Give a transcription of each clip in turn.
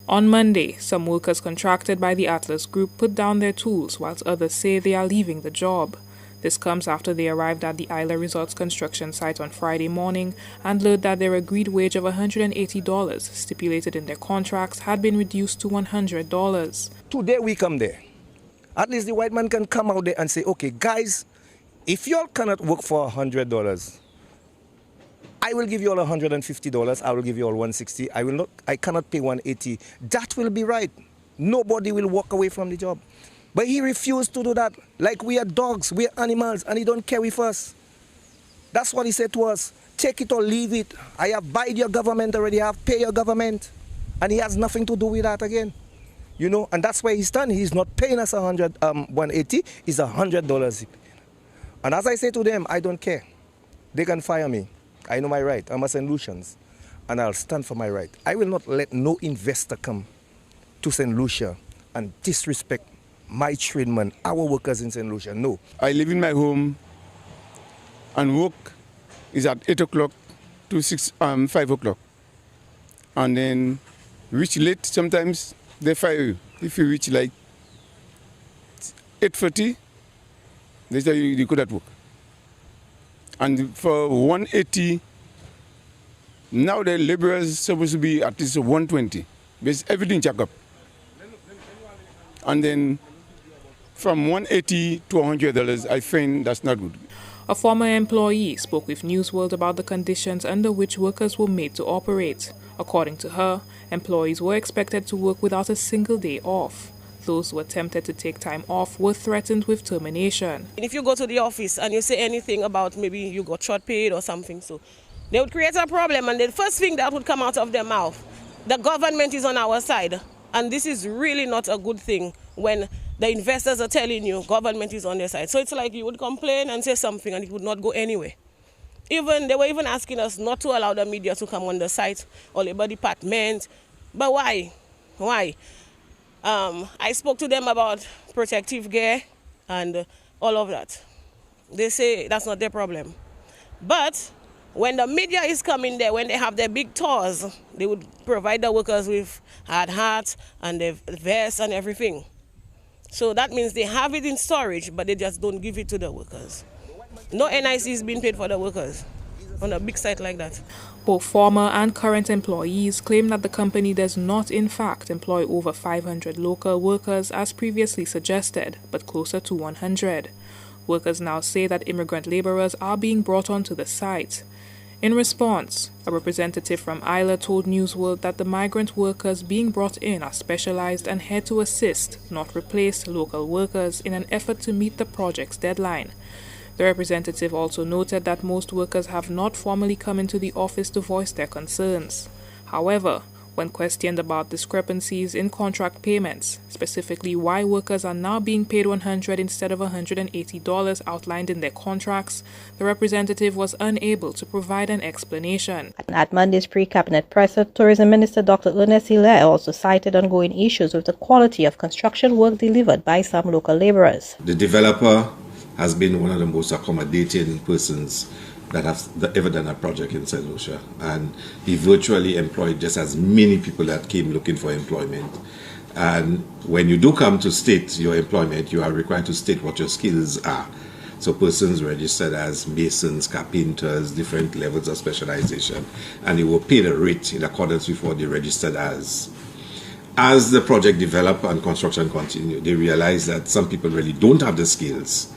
On Monday, some workers contracted by the Atlas Group put down their tools, whilst others say they are leaving the job. This comes after they arrived at the Isla Resorts construction site on Friday morning and learned that their agreed wage of $180, stipulated in their contracts, had been reduced to $100. Today we come there. At least the white man can come out there and say, okay, guys, if y'all cannot work for $100, I will give you all $150, I will give you all $160, I cannot pay $180. That will be right. Nobody will walk away from the job. But he refused to do that. Like we are dogs, we are animals, and he don't care with us. That's what he said to us. Take it or leave it. I have buyed your government already, I have paid your government. And he has nothing to do with that again. You know, and that's where he stands. He's not paying us $180, it's $100. And as I say to them, I don't care. They can fire me. I know my right. I'm a St Lucians, and I'll stand for my right. I will not let no investor come to St Lucia and disrespect my tradesmen, our workers in St Lucia. No. I live in my home, and work is at 8 o'clock to 5 o'clock. And then reach late, sometimes they fire you. If you reach like 8:30, they say you could at work. And for 180, now the laborers are supposed to be at least 120. Because everything check up. And then from 180 to $100, I find that's not good. A former employee spoke with Newsworld about the conditions under which workers were made to operate. According to her, employees were expected to work without a single day off. Those who attempted to take time off were threatened with termination. If you go to the office and you say anything about maybe you got short paid or something, so they would create a problem, and the first thing that would come out of their mouth, the government is on our side. And this is really not a good thing when the investors are telling you government is on their side. So it's like you would complain and say something and it would not go anywhere. They were even asking us not to allow the media to come on the site or labor department. But why? Why? I spoke to them about protective gear and all of that. They say that's not their problem. But when the media is coming there, when they have their big tours, they would provide the workers with hard hats and the vests and everything. So that means they have it in storage, but they just don't give it to the workers. No NIC is being paid for the workers on a big site like that. Both former and current employees claim that the company does not in fact employ over 500 local workers as previously suggested, but closer to 100. Workers now say that immigrant laborers are being brought onto the site. In response, a representative from Isla told Newsworld that the migrant workers being brought in are specialized and here to assist, not replace, local workers in an effort to meet the project's deadline. The representative also noted that most workers have not formally come into the office to voice their concerns. However, when questioned about discrepancies in contract payments, specifically why workers are now being paid $100 instead of $180 outlined in their contracts, the representative was unable to provide an explanation. At Monday's pre-cabinet presser, Tourism Minister Dr. Ernest Hilaire also cited ongoing issues with the quality of construction work delivered by some local laborers. The developer has been one of the most accommodating persons that have ever done a project in St. Lucia, and he virtually employed just as many people that came looking for employment. And when you do come to state your employment, you are required to state what your skills are. So persons registered as masons, carpenters, different levels of specialization, and they were paid a rate in accordance with what they registered as. As the project developed and construction continued, they realized that some people really don't have the skills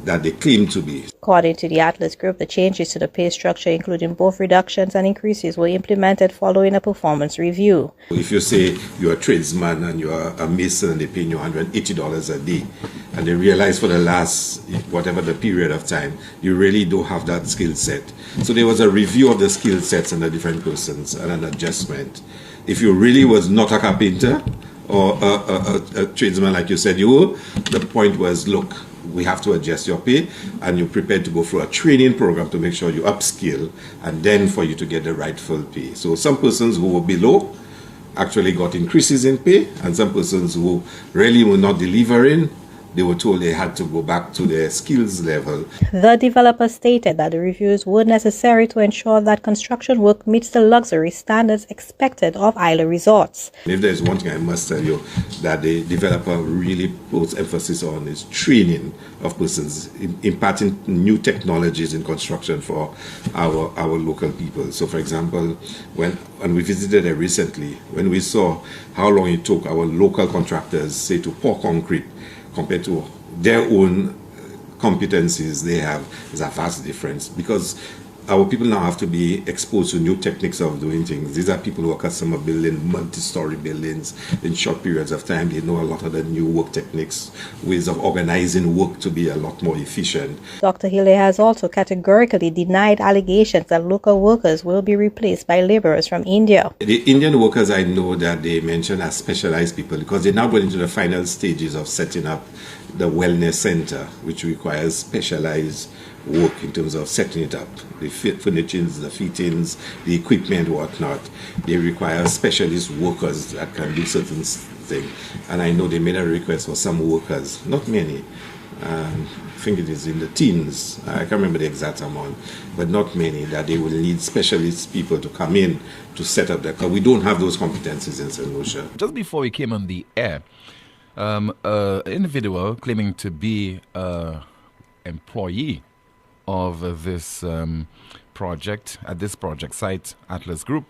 that they claim to be. According to the Atlas Group, the changes to the pay structure, including both reductions and increases, were implemented following a performance review. If you say you're a tradesman and you're a mason and they're paying you $180 a day, and they realize for the last, whatever the period of time, you really don't have that skill set. So there was a review of the skill sets and the different persons and an adjustment. If you really was not a carpenter or a tradesman like you said you were, the point was, look, we have to adjust your pay, and you're prepared to go through a training program to make sure you upskill, and then for you to get the rightful pay. So some persons who were below actually got increases in pay, and some persons who really were not delivering they were told they had to go back to their skills level. The developer stated that the reviews were necessary to ensure that construction work meets the luxury standards expected of island resorts. If there's one thing I must tell you that the developer really puts emphasis on is training of persons, imparting new technologies in construction for our local people. So for example, when we visited there recently, when we saw how long it took our local contractors, say, to pour concrete compared to their own competencies they have, is a vast difference, because our people now have to be exposed to new techniques of doing things. These are people who are accustomed to building multi-story buildings in short periods of time. They know a lot of the new work techniques, ways of organizing work to be a lot more efficient. Dr. Hilaire has also categorically denied allegations that local workers will be replaced by laborers from India. The Indian workers, I know that they mention as specialized people because they're now going into the final stages of setting up the wellness center, which requires specialized work in terms of setting it up, the furnitures, the fittings, the equipment, whatnot. They require specialist workers that can do certain things. And I know they made a request for some workers, not many. I think it is in the teens. I can't remember the exact amount, but not many, that they will need specialist people to come in to set up that, because we don't have those competencies in St. Lucia. Just before we came on the air, an individual claiming to be an employee of this project, at this project site, Atlas Group,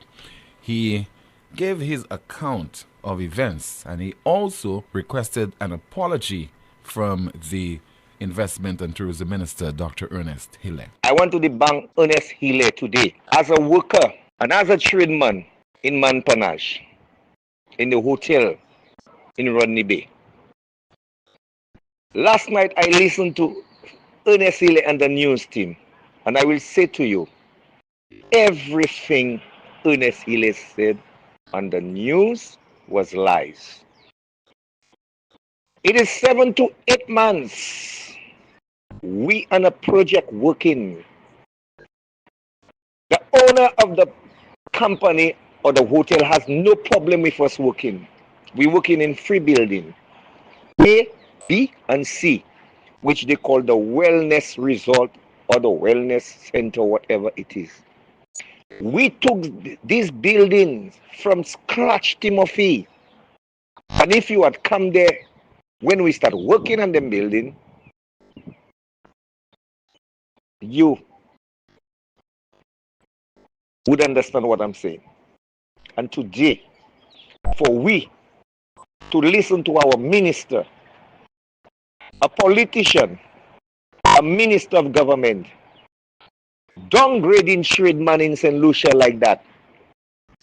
he gave his account of events, and he also requested an apology from the Investment and Tourism Minister, Dr. Ernest Hilaire. I want to debunk Ernest Hilaire today as a worker and as a tradesman in Manpanage, in the hotel in Rodney Bay. Last night I listened to Ernest Hilaire and the news team, and I will say to you, everything Ernest Hilaire said on the news was lies. It is 7 to 8 months we on a project working. The owner of the company or the hotel has no problem with us working. We're working in 3 buildings, A, B, and C, which they call the wellness resort or the wellness center, whatever it is. We took these buildings from scratch, Timothy. And if you had come there when we start working on them building, you would understand what I'm saying. And today, for we to listen to our minister, a politician, a minister of government, downgrading tradesman in St. Lucia like that,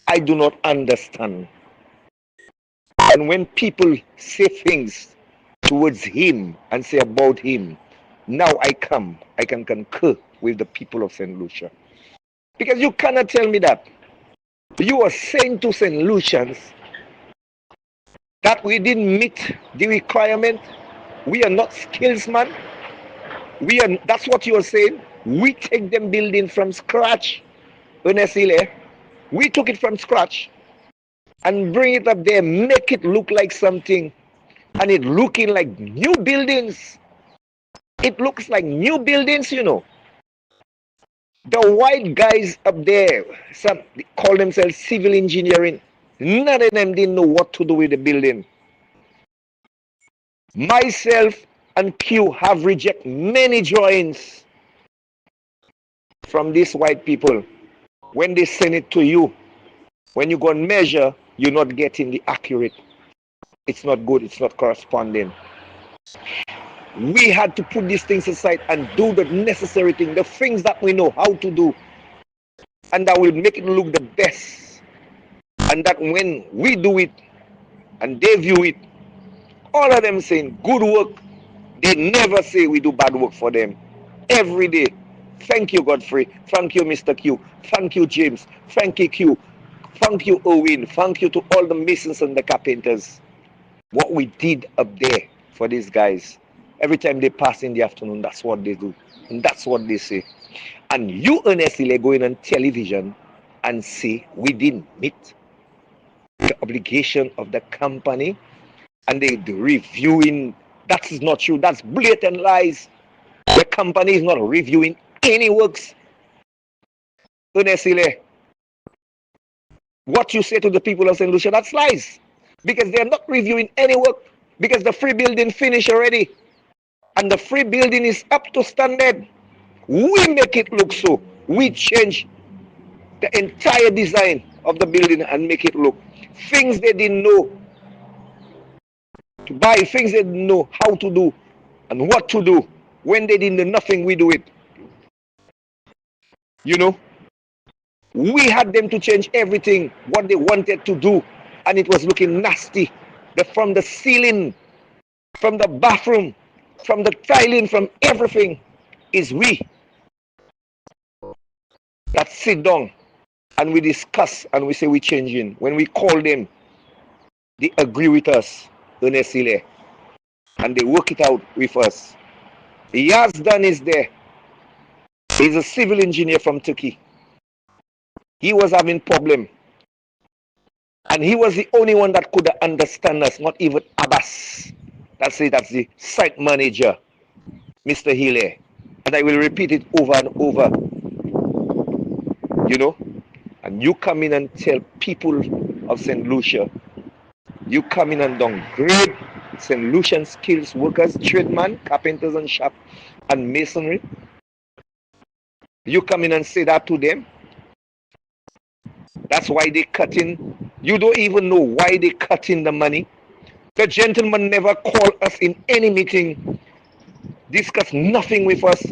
I do not understand. And when people say things towards him and say about him, now I can concur with the people of St. Lucia. Because you cannot tell me that. You are saying to St. Lucians that we didn't meet the requirement. We are not skillsmen. That's what you are saying. We take them building from scratch. Ernest Hilaire, we took it from scratch and bring it up there, make it look like something, and it looking like new buildings. It looks like new buildings, you know. The white guys up there, some call themselves civil engineering. None of them didn't know what to do with the building. Myself and Q have rejected many drawings from these white people. When they send it to you, when you go and measure, you're not getting the accurate. It's not good, it's not corresponding. We had to put these things aside and do the necessary thing, the things that we know how to do, and that will make it look the best. And that when we do it and they view it, all of them saying good work, they never say we do bad work for them. Every day. Thank you, Godfrey. Thank you, Mr. Q. Thank you, James. Thank you, Q. Thank you, Owen. Thank you to all the masons and the carpenters. What we did up there for these guys, every time they pass in the afternoon, that's what they do. And that's what they say. And you, Ernest Hilaire, going on television and say we didn't meet the obligation of the company, and they reviewing That is not true. That's blatant lies. The company is not reviewing any works. Ernest Hilaire, what you say to the people of St. Lucia, that's lies. Because they're not reviewing any work. Because the free building finished already. And the free building is up to standard. We make it look so. We change the entire design of the building and make it look. Things they didn't know to buy, things they didn't know how to do and what to do. When they didn't know nothing, we do it. You know, we had them to change everything, what they wanted to do, and it was looking nasty. From the ceiling, from the bathroom, from the tiling, from everything, is we that sit down and we discuss and we say we're changing. When we call them, they agree with us, Ernest Hilaire, and they work it out with us. Yazdan is there. He's a civil engineer from Turkey. He was having problem. And he was the only one that could understand us, not even Abbas. That's the site manager, Mr. Hilaire. And I will repeat it over and over. You know? And you come in and tell people of St. Lucia, you come in and downgrade St. Lucian skills workers, tradesmen, carpenters and shop and masonry. You come in and say that to them. That's why they cut in. You don't even know why they cut in the money. The gentleman never called us in any meeting, discuss nothing with us.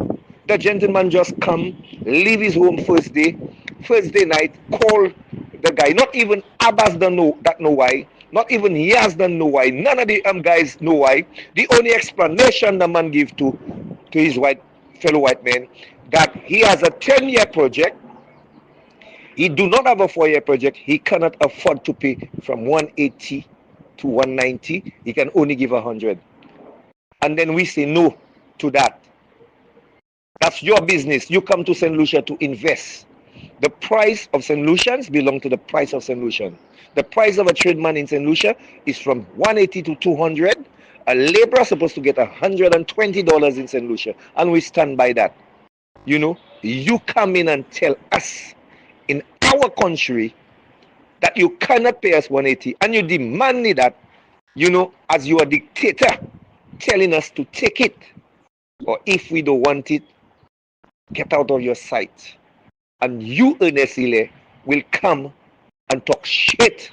The gentleman just come, leave his home Thursday night, call the guy. Not even Abbas don't know why. Not even Yaz don't know why. None of the guys know why. The only explanation the man give to his fellow white man, that he has a 10-year project. He do not have a 4-year project. He cannot afford to pay from 180 to 190. He can only give 100. And then we say no to that. That's your business. You come to St. Lucia to invest. The price of St. Lucians belongs to the price of St. Lucian. The price of a tradesman in St. Lucia is from 180 to 200. A laborer is supposed to get $120 in St. Lucia. And we stand by that. You know, you come in and tell us in our country that you cannot pay us 180, and you demand me that, you know, as you are dictator, telling us to take it, or if we don't want it, get out of your sight. And you, Ernest Hilaire, will come and talk shit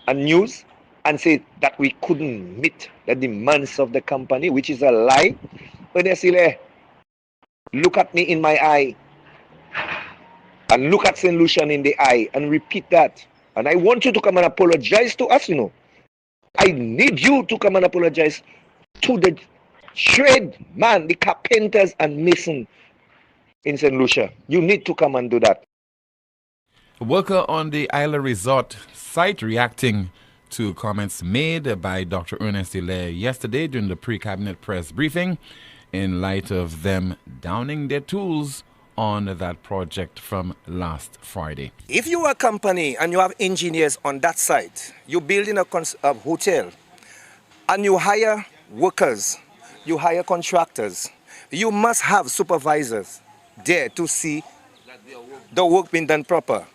and news and say that we couldn't meet the demands of the company, which is a lie. Ernest Hilaire, look at me in my eye. And look at St. Lucian in the eye and repeat that. And I want you to come and apologize to us, you know. I need you to come and apologize to the trade man, the carpenters and mason in St. Lucia. You need to come and do that. A worker on the Isla Resort site reacting to comments made by Dr. Ernest Hilaire yesterday during the pre-cabinet press briefing in light of them downing their tools on that project from last Friday. If you are a company and you have engineers on that site, you're building a hotel, and you hire workers, you hire contractors, you must have supervisors there to see the work being done proper.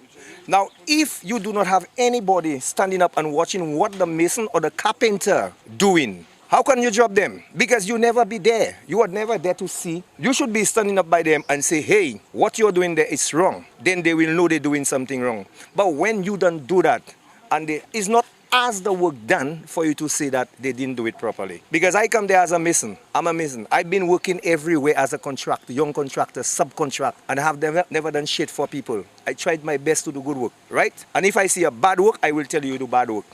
Now, if you do not have anybody standing up and watching what the mason or the carpenter doing, how can you drop them? Because you never be there. You are never there to see. You should be standing up by them and say, hey, what you're doing there is wrong. Then they will know they're doing something wrong. But when you don't do that, and it's not as the work done for you to say that they didn't do it properly. Because I come there as a mason. I'm a mason. I've been working everywhere as a contractor, young contractor, subcontract, and I have never done shit for people. I tried my best to do good work, right? And if I see a bad work, I will tell you do bad work.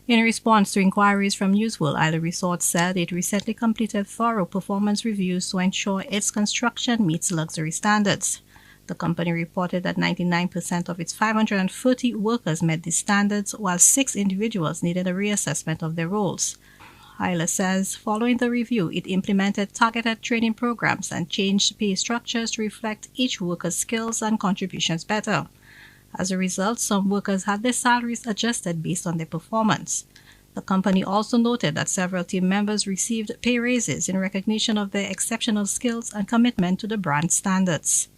In response to inquiries from Newsworld, Isla Resort said it recently completed thorough performance reviews to ensure its construction meets luxury standards. The company reported that 99% of its 530 workers met these standards, while 6 individuals needed a reassessment of their roles. Isla says following the review, it implemented targeted training programs and changed pay structures to reflect each worker's skills and contributions better. As a result, some workers had their salaries adjusted based on their performance. The company also noted that several team members received pay raises in recognition of their exceptional skills and commitment to the brand standards.